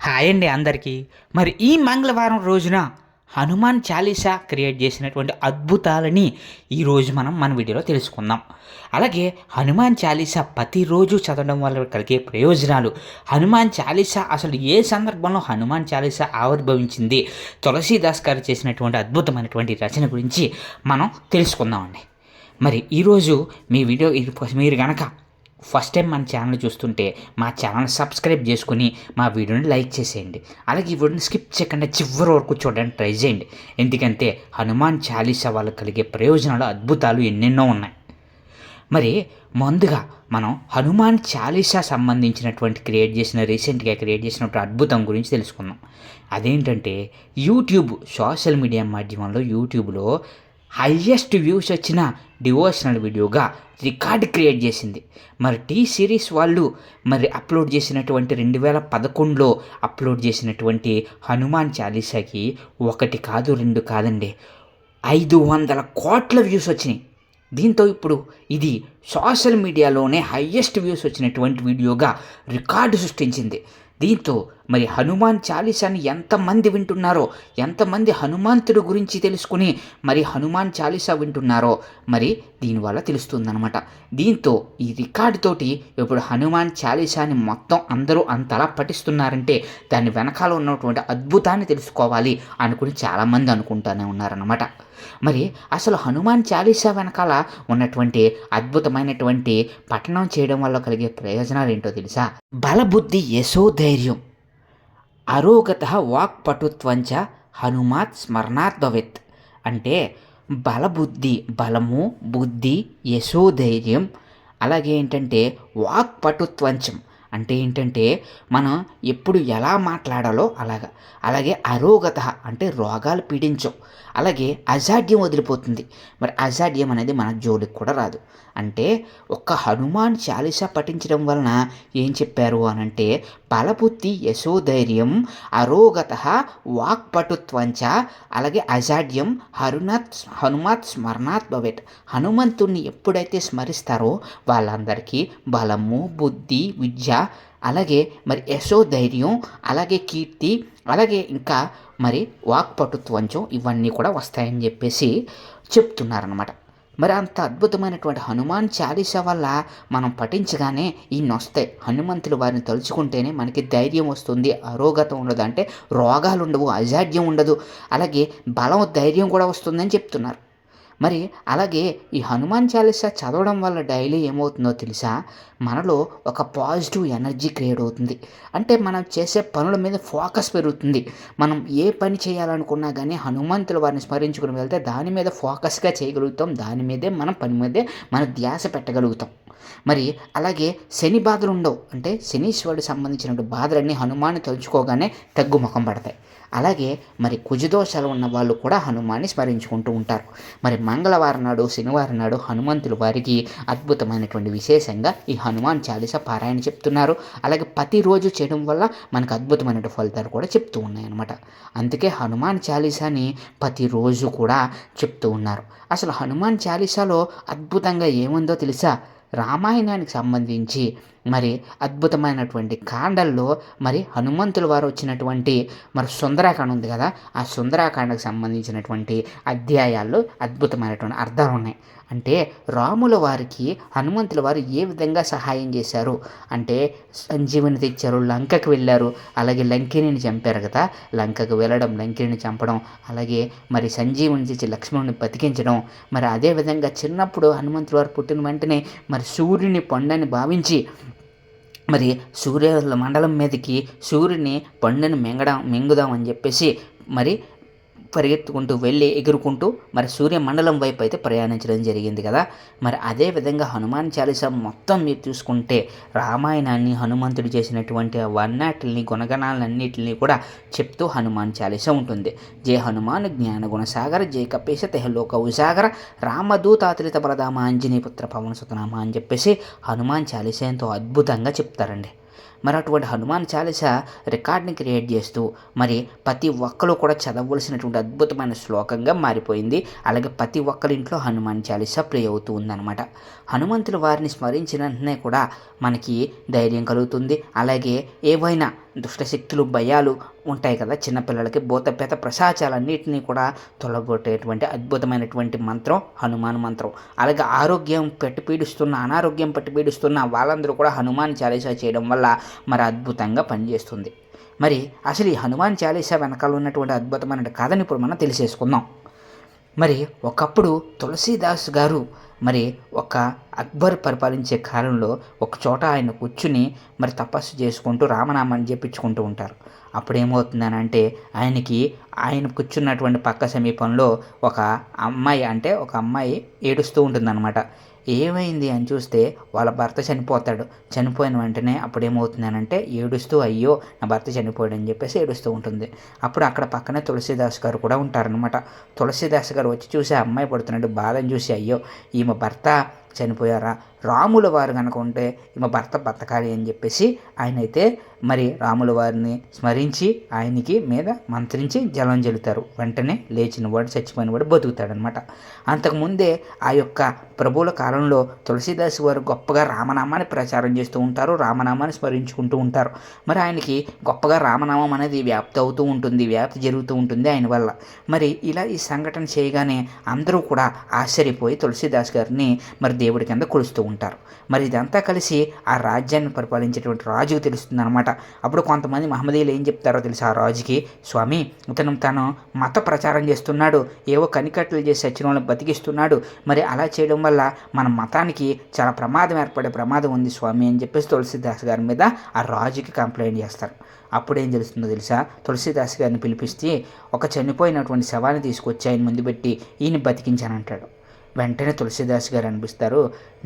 Hi అండి అందరికీ. మరి ఈ మంగళవారం రోజున హనుమాన్ చాలీసా క్రియేట్ చేసినటువంటి అద్భుతాలని ఈరోజు మనం మన వీడియోలో తెలుసుకుందాం. అలాగే హనుమాన్ చాలీసా ప్రతిరోజు చదవడం వల్ల కలిగే ప్రయోజనాలు, హనుమాన్ చాలీసా అసలు ఏ సందర్భంలో హనుమాన్ చాలీసా ఆవిర్భవించింది, తులసీదాస్ గారు చేసినటువంటి అద్భుతమైనటువంటి రచన గురించి మనం తెలుసుకుందామండి. మరి ఈరోజు మీ వీడియో మీరు కనుక ఫస్ట్ టైం మన ఛానల్ చూస్తుంటే మా ఛానల్ సబ్స్క్రైబ్ చేసుకుని మా వీడియోని లైక్ చేసేయండి. అలాగే ఈ వీడియోని స్కిప్ చేయకుండా చివరి వరకు చూడడానికి ట్రై చేయండి. ఎందుకంటే హనుమాన్ చాలీసా వాళ్ళకి కలిగే ప్రయోజనాలు, అద్భుతాలు ఎన్నెన్నో ఉన్నాయి. మరి ముందుగా మనం హనుమాన్ చాలీసా సంబంధించినటువంటి రీసెంట్గా క్రియేట్ చేసినటువంటి అద్భుతం గురించి తెలుసుకుందాం. అదేంటంటే సోషల్ మీడియా మాధ్యమంలో యూట్యూబ్లో హయ్యెస్ట్ వ్యూస్ వచ్చిన డివోషనల్ వీడియోగా రికార్డ్ క్రియేట్ చేసింది. మరి టీ సిరీస్ వాళ్ళు అప్లోడ్ చేసినటువంటి 2011లో అప్లోడ్ చేసినటువంటి హనుమాన్ చాలీసాకి ఒకటి కాదు, రెండు కాదండి, 500 కోట్ల వ్యూస్ వచ్చినాయి. దీంతో ఇప్పుడు ఇది సోషల్ మీడియాలోనే హయ్యెస్ట్ వ్యూస్ వచ్చినటువంటి వీడియోగా రికార్డు సృష్టించింది. దీంతో హనుమాన్ చాలీసాని ఎంతమంది వింటున్నారో, ఎంతమంది హనుమంతుడి గురించి తెలుసుకుని హనుమాన్ చాలీసా వింటున్నారో దీనివల్ల తెలుస్తుందన్నమాట. దీంతో ఈ రికార్డు తోటి ఇప్పుడు హనుమాన్ చాలీసాని మొత్తం అందరూ అంతలా పఠిస్తున్నారంటే దాని వెనకాల ఉన్నటువంటి అద్భుతాన్ని తెలుసుకోవాలి అనుకుని చాలామంది అనుకుంటూనే ఉన్నారన్నమాట. అసలు హనుమాన్ చాలీసా వెనకాల ఉన్నటువంటి అద్భుతమైనటువంటి పఠనం చేయడం వల్ల కలిగే ప్రయోజనాలు ఏంటో తెలుసా? బలబుద్ధి యశోధైర్యం, అరోగత వాక్పటుత్వంచ హనుమాత్ స్మరణాత్ భవేత్. అంటే బలబుద్ధి, బలము, బుద్ధి, యశోధైర్యం, అలాగే ఏంటంటే వాక్పటుత్వంచం అంటే ఏంటంటే మనం ఎప్పుడు ఎలా మాట్లాడాలో అలాగే అరోగత అంటే రోగాలు పీడించవు, అలాగే అజాడ్యం వదిలిపోతుంది. అజాడ్యం అనేది మన జోలికి కూడా రాదు. అంటే ఒక్క హనుమాన్ చాలీసా పఠించడం వలన ఏం చెప్పారు అనంటే బలబుద్ధి యశోధైర్యం అరోగత వాక్పటుత్వంచ అలాగే అజాడ్యం హనుమత్ స్మరణాత్ భవేత్. హనుమంతుణ్ణి ఎప్పుడైతే స్మరిస్తారో వాళ్ళందరికీ బలము, బుద్ధి, విద్య, అలాగే యశోధైర్యం, అలాగే కీర్తి, అలాగే ఇంకా వాక్పటుత్వంచం ఇవన్నీ కూడా వస్తాయని చెప్పేసి చెప్తున్నారనమాట. అంత అద్భుతమైనటువంటి హనుమాన్ చాలీసా వల్ల మనం పఠించగానే ఇన్ని వస్తాయి. హనుమంతులు వారిని తలుచుకుంటేనే మనకి ధైర్యం వస్తుంది, అరోగత ఉండదు, అంటే రోగాలు ఉండవు, అజాడ్యం ఉండదు, అలాగే బలం, ధైర్యం కూడా వస్తుందని చెప్తున్నారు. అలాగే ఈ హనుమాన్ చాలీసా చదవడం వల్ల డైలీ ఏమవుతుందో తెలుసా? మనలో ఒక పాజిటివ్ ఎనర్జీ క్రియేట్ అవుతుంది. అంటే మనం చేసే పనుల మీద ఫోకస్ పెరుగుతుంది. మనం ఏ పని చేయాలనుకున్నా కానీ హనుమంతులు వారిని స్మరించుకుని వెళ్తే దాని మీద ఫోకస్గా చేయగలుగుతాం. దాని మీదే పని మీదే మన ధ్యాస పెట్టగలుగుతాం. అలాగే శని బాధలు ఉండవు. అంటే శనీశ్వరుడికి సంబంధించిన బాధలన్నీ హనుమాన్ని తలుచుకోగానే తగ్గుముఖం పడతాయి. అలాగే కుజదోషాలు ఉన్న వాళ్ళు కూడా హనుమాన్ని స్మరించుకుంటూ ఉంటారు. మంగళవారం నాడు, శనివారం నాడు హనుమంతులు వారికి అద్భుతమైనటువంటి విశేషంగా ఈ హనుమాన్ చాలీసా పారాయణ చెప్తున్నారు. అలాగే ప్రతిరోజు చేయడం వల్ల మనకు అద్భుతమైన ఫలితాలు కూడా చెప్తూ ఉన్నాయన్నమాట. అందుకే హనుమాన్ చాలీసాని ప్రతిరోజు కూడా చెప్తూ ఉన్నారు. అసలు హనుమాన్ చాలీసాలో అద్భుతంగా ఏముందో తెలుసా? రామాయణానికి సంబంధించి అద్భుతమైనటువంటి కాండల్లో హనుమంతుల వారు వచ్చినటువంటి సుందరాకాండ ఉంది కదా, ఆ సుందరాకాండకు సంబంధించినటువంటి అధ్యాయాల్లో అద్భుతమైనటువంటి అర్థాలు ఉన్నాయి. అంటే రాముల వారికి హనుమంతుల వారు ఏ విధంగా సహాయం చేశారు అంటే సంజీవుని తెచ్చారు, లంకకు వెళ్ళారు, అలాగే లంకిని చంపారు కదా, లంకకు వెళ్ళడం, లంకిని చంపడం, అలాగే సంజీవుని తెచ్చి లక్ష్మణుని బతికించడం. అదేవిధంగా చిన్నప్పుడు హనుమంతుల వారు పుట్టిన వెంటనే సూర్యుని పండని భావించి సూర్య మండలం మీదకి సూర్యుని పండుని మింగుదాం అని చెప్పేసి పరిగెత్తుకుంటూ వెళ్ళి ఎగురుకుంటూ సూర్యమండలం వైపు అయితే ప్రయాణించడం జరిగింది కదా. అదేవిధంగా హనుమాన్ చాలీసా మొత్తం మీరు చూసుకుంటే రామాయణాన్ని, హనుమంతుడు చేసినటువంటి వన్నాటిని, గుణగణాలన్నింటినీ కూడా చెప్తూ హనుమాన్ చాలీసా ఉంటుంది. జయ హనుమాన్ జ్ఞాన గుణసాగర, జయ కపీశ తెహలోక ఉసాగర, రామదూతాత్రిత ప్రధామ ఆంజనేయపుత్ర పవన సుతనామ అని చెప్పేసి హనుమాన్ చాలీసా ఎంతో అద్భుతంగా చెప్తారండి. మరి అటువంటి హనుమాన్ చాలీసా రికార్డ్ని క్రియేట్ చేస్తూ మరి ప్రతి ఒక్కరు కూడా చదవలసినటువంటి అద్భుతమైన శ్లోకంగా మారిపోయింది. అలాగే ప్రతి ఒక్కరి ఇంట్లో హనుమాన్ చాలీసా ప్లే అవుతూ ఉందన్నమాట. హనుమంతుల వారిని స్మరించిన వెంటనే కూడా మనకి ధైర్యం కలుగుతుంది. అలాగే ఏవైనా దుష్టశక్తులు భయాలు ఉంటాయి కదా, చిన్నపిల్లలకి భూతపేత ప్రశాచాలన్నింటినీ కూడా తొలగొట్టేటువంటి అద్భుతమైనటువంటి మంత్రం హనుమాన్ మంత్రం. అలాగే అనారోగ్యం పట్టి పీడిస్తున్న వాళ్ళందరూ కూడా హనుమాన్ చాలీసా చేయడం వల్ల మరి అద్భుతంగా పనిచేస్తుంది. మరి అసలు ఈ హనుమాన్ చాలీసా వెనకాల ఉన్నటువంటి అద్భుతమైన కథని ఇప్పుడు మనం తెలిసేసుకుందాం. మరి ఒకప్పుడు తులసీదాస్ గారు మరి ఒక అక్బర్ పరిపాలించే కాలంలో ఒక చోట ఆయన కూర్చుని మరి తపస్సు చేసుకుంటూ రామనామాన్ని జపించుకుంటూ ఉంటారు. అప్పుడేమవుతుందని అంటే ఆయన కూర్చున్నటువంటి పక్క సమీపంలో ఒక అమ్మాయి ఏడుస్తూ ఉంటుందన్నమాట. ఏమైంది అని చూస్తే వాళ్ళ భర్త చనిపోతాడు. చనిపోయిన వెంటనే అప్పుడు ఏమవుతుందనంటే ఏడుస్తూ అయ్యో నా భర్త చనిపోయాడు అని చెప్పేసి ఏడుస్తూ ఉంటుంది. అప్పుడు అక్కడ పక్కనే తులసీదాస్ గారు కూడా ఉంటారనమాట. తులసీదాస్ గారు వచ్చి చూసి ఆ అమ్మాయి పడుతున్నట్టు బాధను చూసి అయ్యో ఈమె భర్త చనిపోయారా, రాముల వారు కనుక ఉంటే ఈమె భర్త బతకాలి అని చెప్పేసి ఆయనైతే మరి రాముల వారిని స్మరించి ఆయనకి మీద మంత్రించి జలం జల్లుతారు. వెంటనే లేచిన వాడు చచ్చిపోయిన వాడు బతుకుతాడనమాట. అంతకుముందే ఆ యొక్క ప్రభువుల కాలంలో తులసీదాస్ వారు గొప్పగా రామనామాన్ని ప్రచారం చేస్తూ ఉంటారు, రామనామాన్ని స్మరించుకుంటూ ఉంటారు. మరి ఆయనకి గొప్పగా రామనామం అనేది వ్యాప్తి జరుగుతూ ఉంటుంది ఆయన వల్ల. మరి ఇలా ఈ సంఘటన చేయగానే అందరూ కూడా ఆశ్చర్యపోయి తులసీదాస్ గారిని మరి దేవుడి కింద కొలుస్తూ ఉంటారు. మరి ఇదంతా కలిసి ఆ రాజ్యాన్ని పరిపాలించేటువంటి రాజుకు తెలుస్తుంది అనమాట. అప్పుడు కొంతమంది మహమ్మదీయులు ఏం చెప్తారో తెలుసు ఆ రాజుకి, స్వామి తను మత ప్రచారం చేస్తున్నాడు, ఏవో కనికట్లు చేసి చచ్చిన వాళ్ళని బతికిస్తున్నాడు, మరి అలా చేయడం వల్ల మన మతానికి చాలా ప్రమాదం ఏర్పడే ప్రమాదం ఉంది స్వామి అని చెప్పేసి తులసీదాస్ గారి మీద ఆ రాజుకి కంప్లైంట్ చేస్తారు. అప్పుడేం తెలుస్తుందో తెలుసా, తులసీదాస్ గారిని పిలిపిస్తే ఒక చనిపోయినటువంటి శవాన్ని తీసుకొచ్చి ఆయన ముందు పెట్టి ఈయన బతికించానంటాడు. వెంటనే తులసీదాస్ గారు అనిపిస్తారు,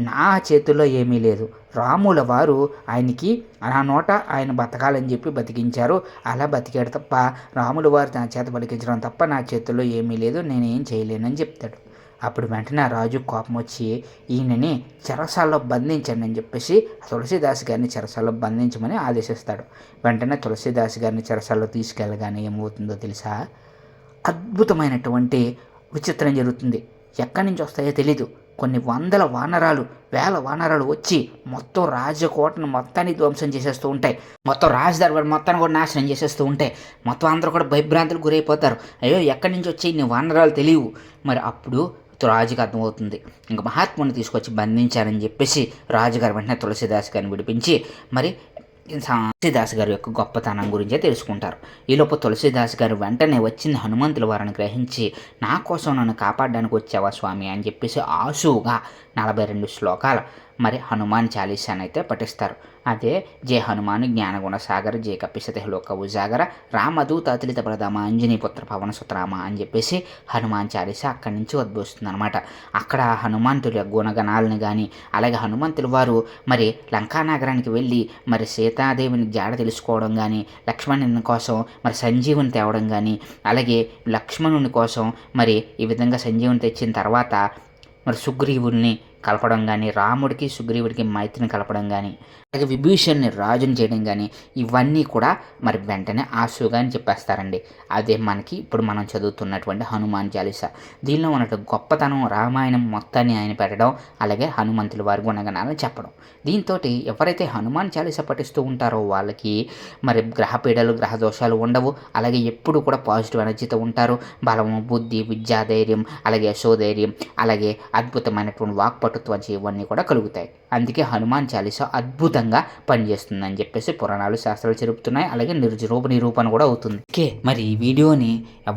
నా చేతుల్లో ఏమీ లేదు, రాముల వారు ఆయనకి నా నోట ఆయన బతకాలని చెప్పి బతికించారు, అలా బతికాడు తప్ప రాముల వారు నా చేత బతికించడం తప్ప నా చేతుల్లో ఏమీ లేదు, నేనేం చేయలేనని చెప్తాడు. అప్పుడు వెంటనే ఆ రాజు కోపం వచ్చి ఈయనని చెరసాల్లో బంధించండి అని చెప్పేసి తులసీదాస్ గారిని చెరసాల్లో బంధించమని ఆదేశిస్తాడు. వెంటనే తులసీదాస్ గారిని చెరసాల్లో తీసుకెళ్ళగానే ఏమవుతుందో తెలుసా, అద్భుతమైనటువంటి విచిత్రం జరుగుతుంది. ఎక్కడి నుంచి వస్తాయో తెలీదు. కొన్ని వేల వానరాలు వచ్చి మొత్తం రాజకోటను మొత్తాన్ని ధ్వంసం చేసేస్తూ ఉంటాయి. మొత్తం రాజదర్బార్ మొత్తాన్ని కూడా నాశనం చేసేస్తూ ఉంటాయి. మొత్తం అందరూ కూడా భయభ్రాంతులు గురైపోతారు. అయ్యో ఎక్కడి నుంచి వచ్చి ఇన్ని వానరాలు తెలియవు. మరి అప్పుడు రాజుకి అర్థమవుతుంది, ఇంకా మహాత్ముని తీసుకొచ్చి బంధించారని చెప్పేసి రాజుగారు వెంటనే తులసీదాస్ గారిని విడిపించి మరి తులసీదాస్ గారి యొక్క గొప్పతనం గురించే తెలుసుకుంటారు. ఈలోపు తులసీదాస్ గారు వెంటనే వచ్చింది హనుమంతుల వారిని గ్రహించి నా కోసం నన్ను కాపాడడానికి వచ్చావా స్వామి అని చెప్పేసి ఆశువుగా 42 శ్లోకాలు మరి హనుమాన్ చాలీసాని అయితే పఠిస్తారు. అదే జయ హనుమాన్ జ్ఞానగుణ సాగర జయ కపిసతి లోక ఉజాగర రామదూత అతులిత ప్రధామ అంజనీపుత్ర పవన సుతరామ అని చెప్పేసి హనుమాన్ చాలీసా అక్కడి నుంచి ఉద్భవిస్తుంది అనమాట. అక్కడ హనుమంతుల గుణగణాలను కానీ అలాగే హనుమంతుల వారు మరి లంకానగరానికి వెళ్ళి మరి సీతాదేవిని జాడ తెలుసుకోవడం కానీ, లక్ష్మణుని కోసం మరి సంజీవుని తేవడం కానీ, అలాగే లక్ష్మణుని కోసం మరి ఈ విధంగా సంజీవుని తెచ్చిన తర్వాత మరి సుగ్రీవుల్ని కలపడం కానీ, రాముడికి సుగ్రీవుడికి మైత్రిని కలపడం కానీ, అలాగే విభీషణ్ని రాజుని చేయడం కానీ, ఇవన్నీ కూడా మరి వెంటనే ఆశువుగా అని చెప్పేస్తారండి. అదే మనకి ఇప్పుడు మనం చదువుతున్నటువంటి హనుమాన్ చాలీసా. దీనిలో ఉన్నట్టు గొప్పతనం రామాయణం మొత్తాన్ని ఆయన పెట్టడం, అలాగే హనుమంతుల వారి గుణగణాలను చెప్పడం. దీంతో ఎవరైతే హనుమాన్ చాలీసా పఠిస్తూ ఉంటారో వాళ్ళకి మరి గ్రహపీడలు గ్రహ దోషాలు ఉండవు. అలాగే ఎప్పుడు కూడా పాజిటివ్ ఎనర్జీతో ఉంటారు. బలము, బుద్ధి, విద్యా ధైర్యం, అలాగే యశోధైర్యం, అలాగే అద్భుతమైనటువంటి వాక్పటుత్వం ఇవన్నీ కూడా కలుగుతాయి. అందుకే హనుమాన్ చాలీసా అద్భుతంగా పనిచేస్తుందని చెప్పేసి పురాణాలు శాస్త్రాలు చెరుపుతున్నాయి. అలాగే నిరూపణ కూడా అవుతుంది. ఓకే, మరి ఈ వీడియోని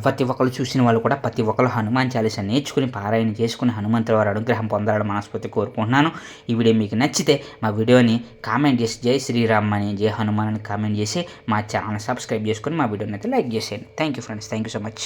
ప్రతి ఒక్కరు చూసిన వాళ్ళు కూడా ప్రతి ఒక్కరు హనుమాన్ చాలీసా నేర్చుకుని పారాయణ చేసుకుని హనుమంతుల వారి అనుగ్రహం పొందాలని మనస్ఫూర్తి కోరుకుంటున్నాను. ఈ వీడియో మీకు నచ్చితే మా వీడియోని కామెంట్ చేసి జై శ్రీరామ్ అని జై హనుమాన్ అని కామెంట్ చేసి మా ఛానల్ సబ్స్క్రైబ్ చేసుకుని మా వీడియోని అయితే లైక్ చేసేయండి. Thank you friends, thank you so much.